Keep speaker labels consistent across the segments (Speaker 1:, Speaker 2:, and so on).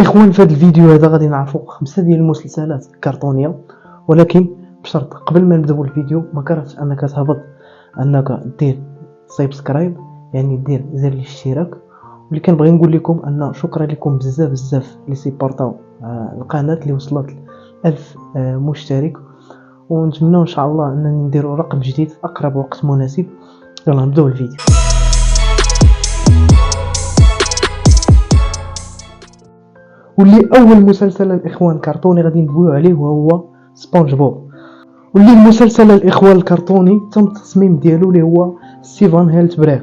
Speaker 1: اخوان، في هذا الفيديو هذا غادي نعرفوا 5 ديال المسلسلات الكرتونيه، ولكن بشرط قبل ما نبداو الفيديو ما كرهتش انك تهبط انك دير سبسكرايب، يعني دير زر الاشتراك. واللي كنبغي نقول لكم ان شكرا لكم بزاف اللي سيبورطاو القناه اللي وصلت 1000 مشترك، ونتمنى ان شاء الله اننا نديروا رقم جديد في اقرب وقت مناسب. يلا نبداو الفيديو. واللي اول مسلسل الاخوان كرتوني غادي ندويو عليه وهو سبونج بوب. واللي المسلسل الاخوان الكرتوني تم التصميم ديالو اللي هو ستيفن هيلتبريغ.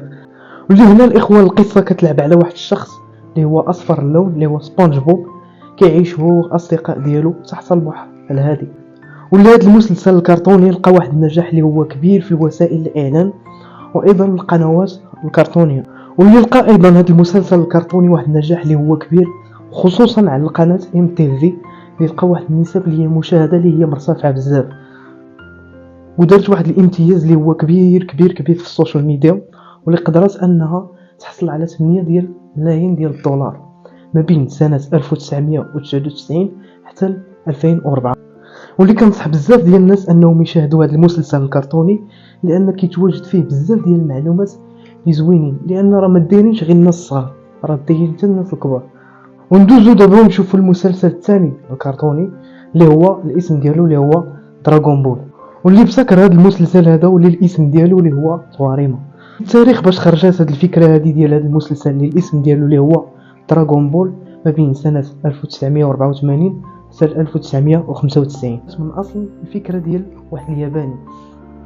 Speaker 1: واللي هنا الاخوان القصه كتلعب على واحد الشخص اللي هو اصفر اللون اللي هو سبونج بوب، كيعيش هو والاصدقاء ديالو تحت البحر الهادي. واللي هذا المسلسل الكرتوني لقى واحد النجاح اللي هو كبير في وسائل الاعلام وايضا القنوات الكرتونيه. واللي لقى ايضا هذا المسلسل الكرتوني واحد النجاح اللي هو كبير خصوصا على القناه ام تي في اللي لقى واحد النسب اللي هي مشاهده اللي هي مرتفعه بزاف، ودارت واحد الامتياز اللي هو كبير في السوشيال ميديا، واللي قدرت انها تحصل على 8 ديال ملايين ديال الدولار ما بين سنه 1999 حتى 2004. واللي كنصح بزاف ديال الناس انهم يشاهدوا هذا المسلسل الكرتوني لان كيتواجد فيه بزاف ديال المعلومات اللي زوينين، لان راه ما دايرينش غير الناس الصغار، راه دايرين حتى الناس الكبار. وندوزو دابا نشوفوا المسلسل الثاني الكرتوني اللي هو الاسم ديالو اللي هو دراغون بول. واللي ابتكر هذا المسلسل هذا واللي الاسم ديالو اللي هو طواريما. التاريخ باش خرجت هذه الفكره هذه ديال هذا المسلسل اللي الاسم ديالو اللي هو دراغون بول ما بين سنه 1984 حتى 1995. من اصل الفكره ديال واحد الياباني،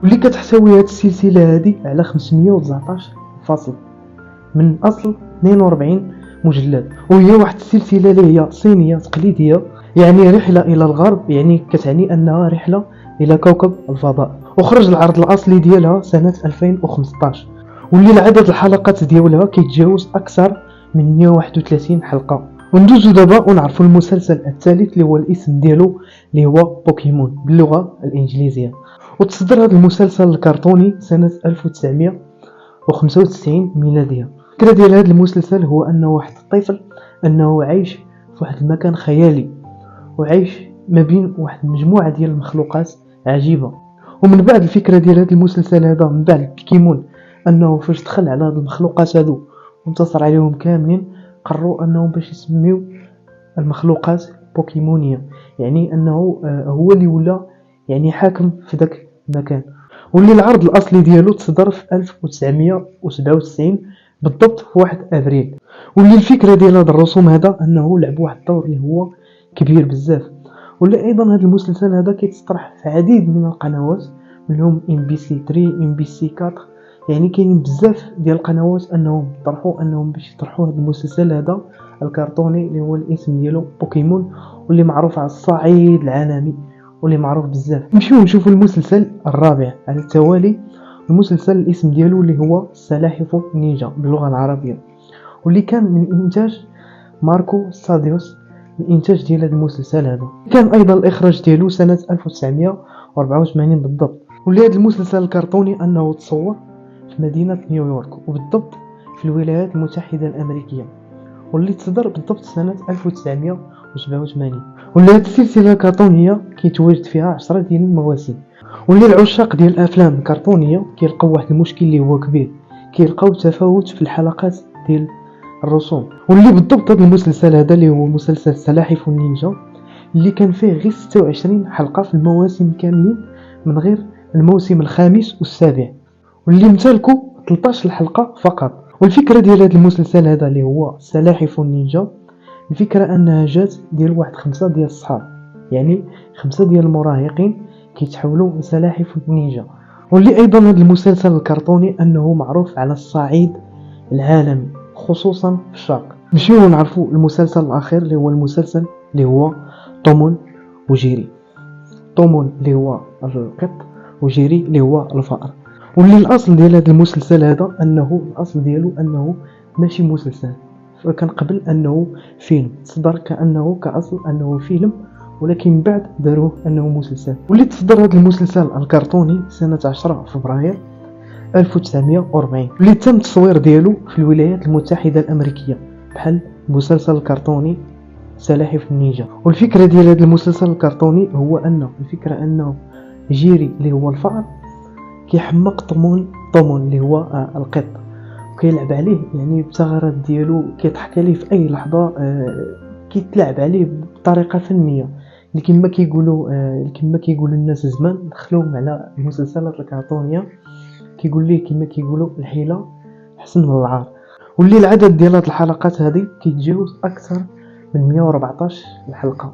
Speaker 1: واللي كتحتوي هذه السلسله هذه على 519 فصل من اصل 42 مجلد، وهي واحد السلسله اللي هي صينيه تقليديه، يعني رحله الى الغرب، يعني كتعني انها رحله الى كوكب الفضاء. وخرج العرض الاصلي ديالها سنه 2015، واللي العدد الحلقات ديالها كيتجاوز اكثر من 131 حلقه. وندوزو دابا ونعرفوا المسلسل الثالث اللي هو الاسم ديالو اللي هو بوكيمون باللغه الانجليزيه. وتصدر هذا المسلسل الكرتوني سنه 1995 ميلاديه. الفكره ديال هذا المسلسل هو انه واحد الطفل انه عايش في واحد المكان خيالي، وعايش ما بين واحد المجموعه ديال المخلوقات عجيبه. ومن بعد الفكره ديال هذا المسلسل هذا، من بعد بوكيمون انه فاش دخل على هاد المخلوقات هادو وانتصر عليهم كاملين، قرروا انهم باش يسميو المخلوقات بوكيمونيه، يعني انه هو اللي ولا يعني حاكم في داك المكان. واللي العرض الاصلي ديالو تصدر في 1997 بالضبط في 1 ابريل. واللي الفكره ديال هذا الرسوم هذا انه لعب واحد الدور اللي هو كبير بزاف. واللي ايضا هذا المسلسل هذا كيتطرح في عديد من القنوات منهم ام بي سي 3 ام بي سي 4، يعني كاين بزاف ديال القنوات انهم طرحوا انهم باش يطرحوا هذا المسلسل هذا الكرتوني اللي هو الاسم ديالو بوكيمون، واللي معروف على الصعيد العالمي واللي معروف بزاف. نمشيو نشوفوا المسلسل الرابع على التوالي. المسلسل الاسم ديالو اللي هو سلاحف نينجا باللغه العربيه، واللي كان من انتاج ماركو ستاديوس الانتاج ديال هذا المسلسل هذا. كان ايضا الاخراج ديالو سنه 1984 بالضبط. واللي هذا المسلسل الكرتوني انه تصور في مدينه نيويورك، وبالضبط في الولايات المتحده الامريكيه، واللي تصدر بالضبط سنه 1987. واللي هذه السلسله الكرتونيه كيتواجد فيها 10 ديال المواسم. واللي العشاق ديال الافلام الكرتونيه كيلقاو واحد المشكل اللي هو كبير، كيلقاو تفاوت في الحلقات ديال الرسوم. واللي بالضبط هذا المسلسل هذا اللي هو مسلسل سلاحف النينجا اللي كان فيه غير 26 حلقه في المواسم كاملين من غير الموسم الخامس والسابع، واللي امتلكوا 13 حلقه فقط. والفكره ديال هذا المسلسل هذا اللي هو سلاحف النينجا، الفكره انها جات ديال واحد 5 ديال الصحاب، يعني 5 ديال المراهقين كيتحولوا لسلاحف النينجا. واللي ايضا هذا المسلسل الكرتوني انه معروف على الصعيد العالمي خصوصا في الشرق. نمشيو نعرفوا المسلسل الاخير اللي هو المسلسل اللي هو توم وجيري. توم اللي هو القط وجيري اللي هو الفأر. واللي الاصل ديال هذا المسلسل هذا انه الاصل ديالو انه ماشي مسلسل، فكان قبل انه فيلم، تصدر كانه كاصل انه فيلم، ولكن بعد داروه انه مسلسل. واللي تصدر هذا المسلسل الكرتوني سنه 10 فبراير 1940، اللي تم التصوير ديالو في الولايات المتحده الامريكيه بحال المسلسل الكرتوني سلاحف النينجا. والفكره ديال هذا المسلسل الكرتوني هو انه الفكره انه جيري اللي هو الفأر كيحمق طومون اللي هو القط، وكيلعب عليه يعني بثغرات ديالو، كيضحك عليه في اي لحظه، كيتلعب عليه بطريقه فنيه اللي كما كيقولوا الناس زمان دخلوهم على المسلسلات الكرتونيه، كيقول ليه كما كيقولوا الحيله احسن من العار. واللي العدد ديال هاد الحلقات هذه كيتجاوز اكثر من 114 الحلقه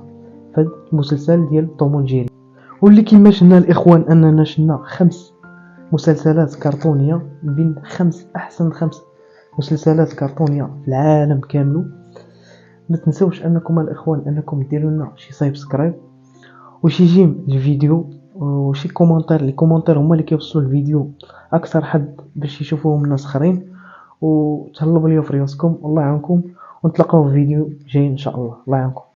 Speaker 1: في هذا المسلسل ديال توم وجيري. واللي كما شفنا الاخوان اننا شفنا 5 مسلسلات كرتونيه بين احسن 5 مسلسلات كرتونيه في العالم كامل. ما تنسوش انكم الاخوان انكم ديروا لنا شي سبسكرايب وشي جيم الفيديو وشي كومونتير. لي كومونتير هما اللي كيوصلوا الفيديو اكثر حد باش يشوفوهم الناس اخرين. وتهلاو ليا في ريوسكم، الله يعاونكم، ونتلاقاو في فيديو جاي ان شاء الله. الله يعاونكم.